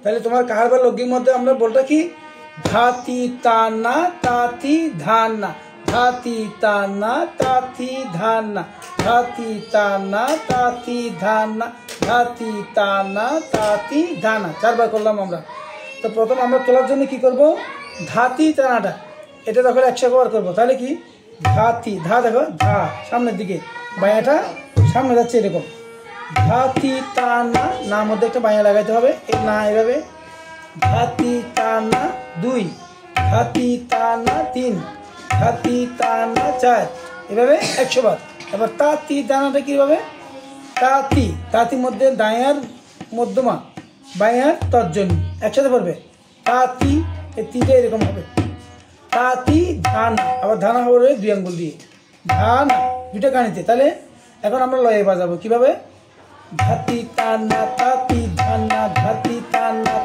তাহলে তোমার কাহার বা লৌকিক মধ্যে আমরা বলটা কি ধাতি তানা তাতি ধানা, ধাতি তানা তাতি ধানা, ধাতি তানা তাতি ধানা, ধাতি তানা তাতি ধানা। 4 বার করলাম আমরা। তো প্রথম আমরা তোলার জন্য কি করব, ধাতি টানাটা এটা দেখো 100 বার করবো। তাহলে কি ধাতি, ধা দেখো ধা সামনের দিকে, বায়াটা সামনে যাচ্ছে এরকম, ধাতি টানা না মধ্যে একটা বায়া লাগাইতে হবে, এই না এভাবে, ধাতি টানা 2, ধাতি টানা 3, ধাতি টানা 4, এভাবে 100 বার। এবার তাতি টানাটা কীভাবে, তাতি, তাতির মধ্যে দায়ার মধ্যমা বায়ার তর্জনী একসাথে পড়বে, তাতি, এই তিনটে এরকম হবে, তাতি ধানা, আবার ধানা হবে 2 আঙ্গুল দিয়ে, ধানা 2টা কানিতে। তাহলে এখন আমরা লয়ে বাজাবো কিভাবে, ধাতি তানা তাতি ধানা, ধাতি তানা